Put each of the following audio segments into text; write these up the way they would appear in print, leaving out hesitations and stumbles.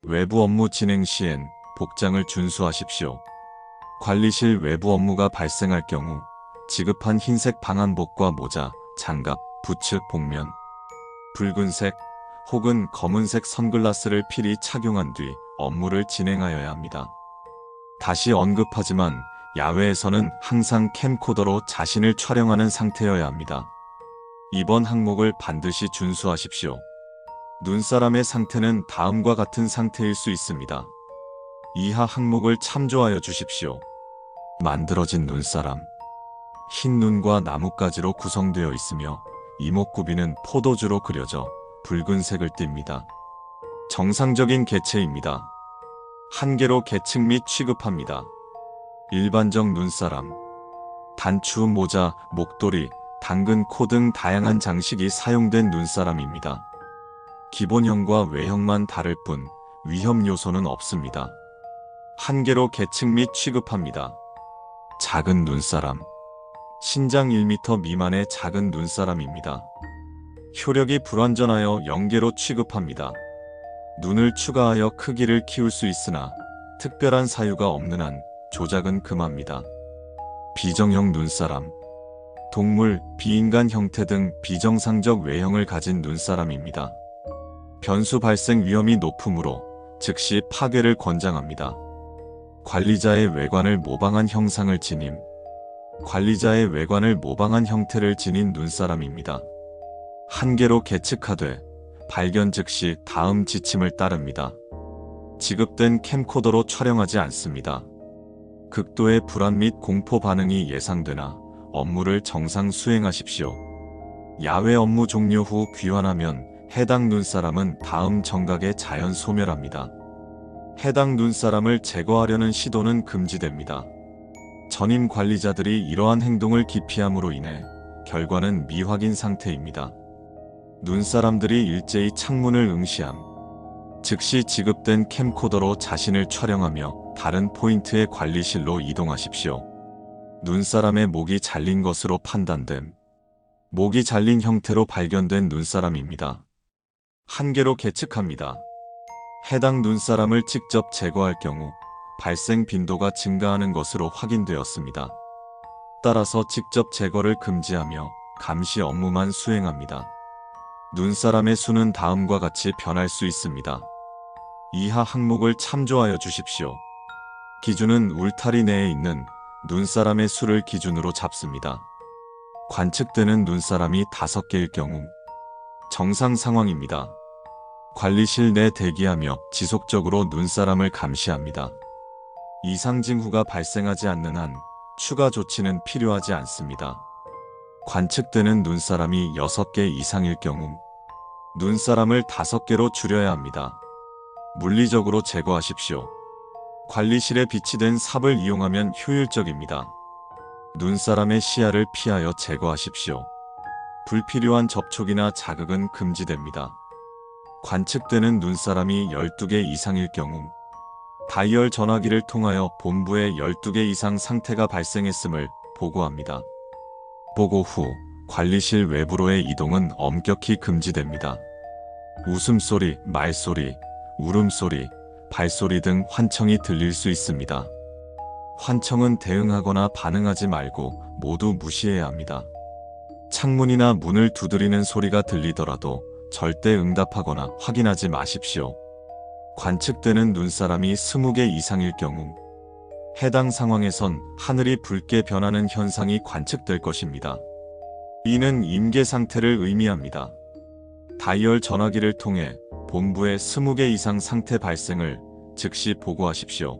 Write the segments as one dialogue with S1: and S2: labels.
S1: 외부 업무 진행 시엔 복장을 준수하십시오. 관리실 외부 업무가 발생할 경우 지급한 흰색 방한복과 모자, 장갑, 부츠, 복면, 붉은색 혹은 검은색 선글라스를 필히 착용한 뒤 업무를 진행하여야 합니다. 다시 언급하지만 야외에서는 항상 캠코더로 자신을 촬영하는 상태여야 합니다. 이번 항목을 반드시 준수하십시오. 눈사람의 상태는 다음과 같은 상태일 수 있습니다. 이하 항목을 참조하여 주십시오. 만들어진 눈사람. 흰 눈과 나뭇가지로 구성되어 있으며 이목구비는 포도주로 그려져 붉은색을 띱니다. 정상적인 개체입니다. 한 개로 계측 및 취급합니다. 일반적 눈사람. 단추, 모자, 목도리, 당근, 코 등 다양한 장식이 사용된 눈사람입니다. 기본형과 외형만 다를 뿐 위험 요소는 없습니다. 한 개로 계측 및 취급합니다. 작은 눈사람. 신장 1m 미만의 작은 눈사람입니다. 효력이 불완전하여 0개로 취급합니다. 눈을 추가하여 크기를 키울 수 있으나 특별한 사유가 없는 한 조작은 금합니다. 비정형 눈사람. 동물, 비인간 형태 등 비정상적 외형을 가진 눈사람입니다. 변수 발생 위험이 높으므로 즉시 파괴를 권장합니다. 관리자의 외관을 모방한 형상을 지님. 관리자의 외관을 모방한 형태를 지닌 눈사람입니다. 한 개로 계측하되 발견 즉시 다음 지침을 따릅니다. 지급된 캠코더로 촬영하지 않습니다. 극도의 불안 및 공포 반응이 예상되나 업무를 정상 수행하십시오. 야외 업무 종료 후 귀환하면 해당 눈사람은 다음 정각에 자연 소멸합니다. 해당 눈사람을 제거하려는 시도는 금지됩니다. 전임 관리자들이 이러한 행동을 기피함으로 인해 결과는 미확인 상태입니다. 눈사람들이 일제히 창문을 응시함. 즉시 지급된 캠코더로 자신을 촬영하며 다른 포인트의 관리실로 이동하십시오. 눈사람의 목이 잘린 것으로 판단됨. 목이 잘린 형태로 발견된 눈사람입니다. 한 개로 계측합니다. 해당 눈사람을 직접 제거할 경우 발생 빈도가 증가하는 것으로 확인되었습니다. 따라서 직접 제거를 금지하며 감시 업무만 수행합니다. 눈사람의 수는 다음과 같이 변할 수 있습니다. 이하 항목을 참조하여 주십시오. 기준은 울타리 내에 있는 눈사람의 수를 기준으로 잡습니다. 관측되는 눈사람이 5개일 경우 정상 상황입니다. 관리실 내 대기하며 지속적으로 눈사람을 감시합니다. 이상 징후가 발생하지 않는 한 추가 조치는 필요하지 않습니다. 관측되는 눈사람이 6개 이상일 경우 눈사람을 5개로 줄여야 합니다. 물리적으로 제거하십시오. 관리실에 비치된 삽을 이용하면 효율적입니다. 눈사람의 시야를 피하여 제거하십시오. 불필요한 접촉이나 자극은 금지됩니다. 관측되는 눈사람이 12개 이상일 경우 다이얼 전화기를 통하여 본부에 12개 이상 상태가 발생했음을 보고합니다. 보고 후 관리실 외부로의 이동은 엄격히 금지됩니다. 웃음소리, 말소리, 울음소리, 발소리 등 환청이 들릴 수 있습니다. 환청은 대응하거나 반응하지 말고 모두 무시해야 합니다. 창문이나 문을 두드리는 소리가 들리더라도 절대 응답하거나 확인하지 마십시오. 관측되는 눈사람이 20개 이상일 경우 해당 상황에선 하늘이 붉게 변하는 현상이 관측될 것입니다. 이는 임계 상태를 의미합니다. 다이얼 전화기를 통해 본부에 20개 이상 상태 발생을 즉시 보고하십시오.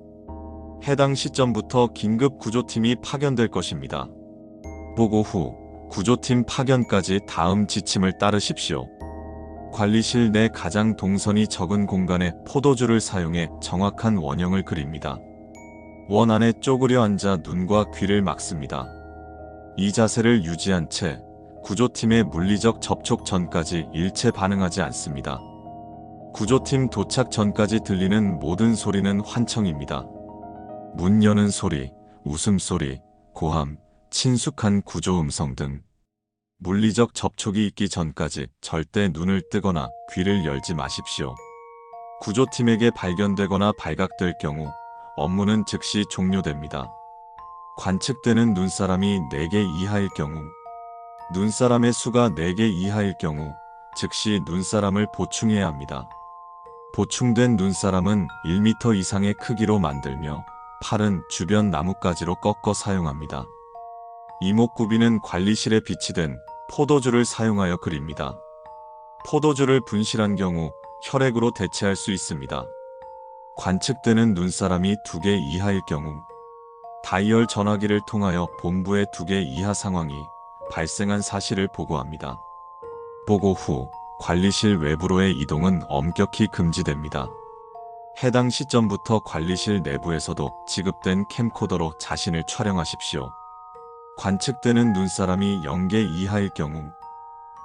S1: 해당 시점부터 긴급 구조팀이 파견될 것입니다. 보고 후 구조팀 파견까지 다음 지침을 따르십시오. 관리실 내 가장 동선이 적은 공간에 포도주를 사용해 정확한 원형을 그립니다. 원 안에 쪼그려 앉아 눈과 귀를 막습니다. 이 자세를 유지한 채 구조팀의 물리적 접촉 전까지 일체 반응하지 않습니다. 구조팀 도착 전까지 들리는 모든 소리는 환청입니다. 문 여는 소리, 웃음소리, 고함, 친숙한 구조 음성 등 물리적 접촉이 있기 전까지 절대 눈을 뜨거나 귀를 열지 마십시오. 구조팀에게 발견되거나 발각될 경우 업무는 즉시 종료됩니다. 관측되는 눈사람이 4개 이하일 경우, 눈사람의 수가 4개 이하일 경우 즉시 눈사람을 보충해야 합니다. 보충된 눈사람은 1m 이상의 크기로 만들며 팔은 주변 나뭇가지로 꺾어 사용합니다. 이목구비는 관리실에 비치된 포도주를 사용하여 그립니다. 포도주를 분실한 경우 혈액으로 대체할 수 있습니다. 관측되는 눈사람이 2개 이하일 경우 다이얼 전화기를 통하여 본부에 2개 이하 상황이 발생한 사실을 보고합니다. 보고 후 관리실 외부로의 이동은 엄격히 금지됩니다. 해당 시점부터 관리실 내부에서도 지급된 캠코더로 자신을 촬영하십시오. 관측되는 눈사람이 0개 이하일 경우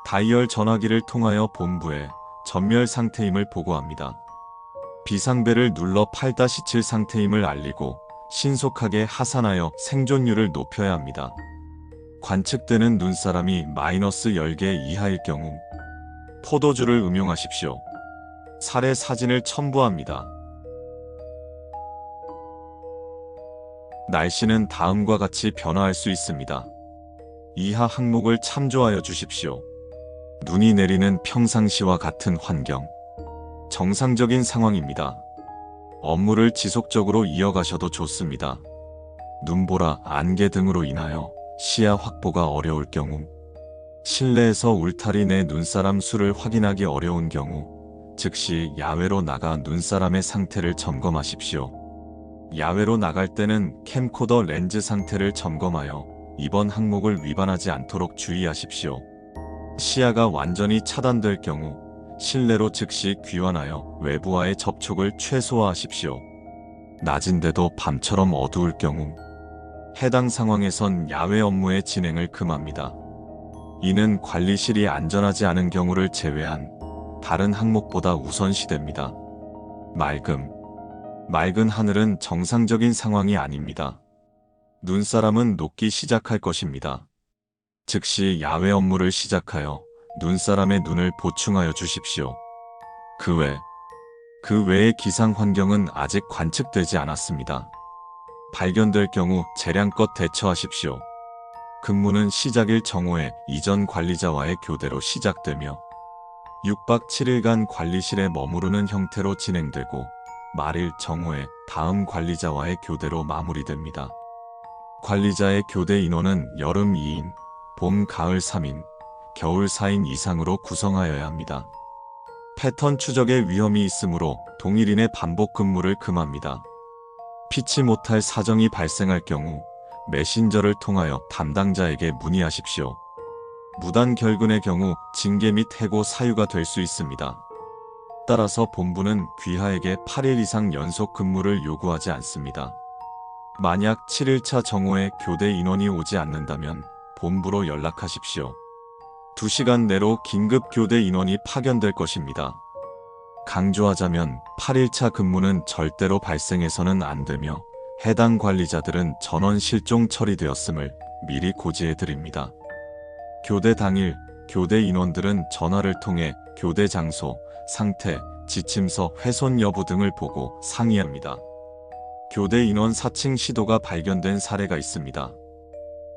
S1: 다이얼 전화기를 통하여 본부에 전멸 상태임을 보고합니다. 비상벨을 눌러 8-7 상태임을 알리고 신속하게 하산하여 생존율을 높여야 합니다. 관측되는 눈사람이 -10개 이하일 경우 포도주를 음용하십시오. 살해 사진을 첨부합니다. 날씨는 다음과 같이 변화할 수 있습니다. 이하 항목을 참조하여 주십시오. 눈이 내리는 평상시와 같은 환경. 정상적인 상황입니다. 업무를 지속적으로 이어가셔도 좋습니다. 눈보라, 안개 등으로 인하여 시야 확보가 어려울 경우, 실내에서 울타리 내 눈사람 수를 확인하기 어려운 경우 즉시 야외로 나가 눈사람의 상태를 점검하십시오. 야외로 나갈 때는 캠코더 렌즈 상태를 점검하여 이번 항목을 위반하지 않도록 주의하십시오. 시야가 완전히 차단될 경우 실내로 즉시 귀환하여 외부와의 접촉을 최소화하십시오. 낮인데도 밤처럼 어두울 경우 해당 상황에선 야외 업무의 진행을 금합니다. 이는 관리실이 안전하지 않은 경우를 제외한 다른 항목보다 우선시됩니다. 맑은 하늘은 정상적인 상황이 아닙니다. 눈사람은 녹기 시작할 것입니다. 즉시 야외 업무를 시작하여 눈사람의 눈을 보충하여 주십시오. 그 외의 기상 환경은 아직 관측되지 않았습니다. 발견될 경우 재량껏 대처하십시오. 근무는 시작일 정오에 이전 관리자와의 교대로 시작되며 6박 7일간 관리실에 머무르는 형태로 진행되고 말일 정오에 다음 관리자와의 교대로 마무리됩니다. 관리자의 교대 인원은 여름 2인, 봄, 가을 3인, 겨울 4인 이상으로 구성하여야 합니다. 패턴 추적의 위험이 있으므로 동일인의 반복 근무를 금합니다. 피치 못할 사정이 발생할 경우 메신저를 통하여 담당자에게 문의하십시오. 무단 결근의 경우 징계 및 해고 사유가 될 수 있습니다. 따라서 본부는 귀하에게 8일 이상 연속 근무를 요구하지 않습니다. 만약 7일차 정오에 교대 인원이 오지 않는다면 본부로 연락하십시오. 2시간 내로 긴급 교대 인원이 파견될 것입니다. 강조하자면 8일차 근무는 절대로 발생해서는 안 되며 해당 관리자들은 전원 실종 처리되었음을 미리 고지해 드립니다. 교대 당일 교대 인원들은 전화를 통해 교대 장소, 상태, 지침서 훼손 여부 등을 보고 상의합니다. 교대 인원 사칭 시도가 발견된 사례가 있습니다.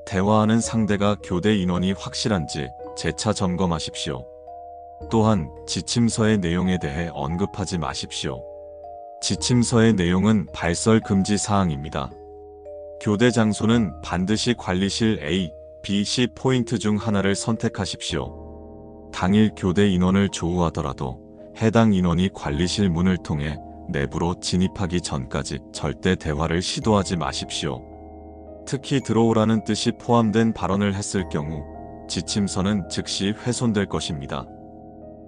S1: 대화하는 상대가 교대 인원이 확실한지 재차 점검하십시오. 또한 지침서의 내용에 대해 언급하지 마십시오. 지침서의 내용은 발설 금지 사항입니다. 교대 장소는 반드시 관리실 A, B, C 포인트 중 하나를 선택하십시오. 당일 교대 인원을 조우하더라도 해당 인원이 관리실 문을 통해 내부로 진입하기 전까지 절대 대화를 시도하지 마십시오. 특히 들어오라는 뜻이 포함된 발언을 했을 경우 지침서는 즉시 훼손될 것입니다.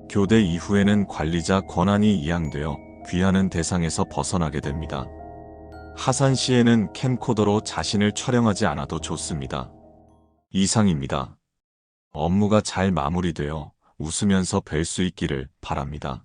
S1: 교대 이후에는 관리자 권한이 이양되어 귀하는 대상에서 벗어나게 됩니다. 하산 시에는 캠코더로 자신을 촬영하지 않아도 좋습니다. 이상입니다. 업무가 잘 마무리되어 웃으면서 뵐 수 있기를 바랍니다.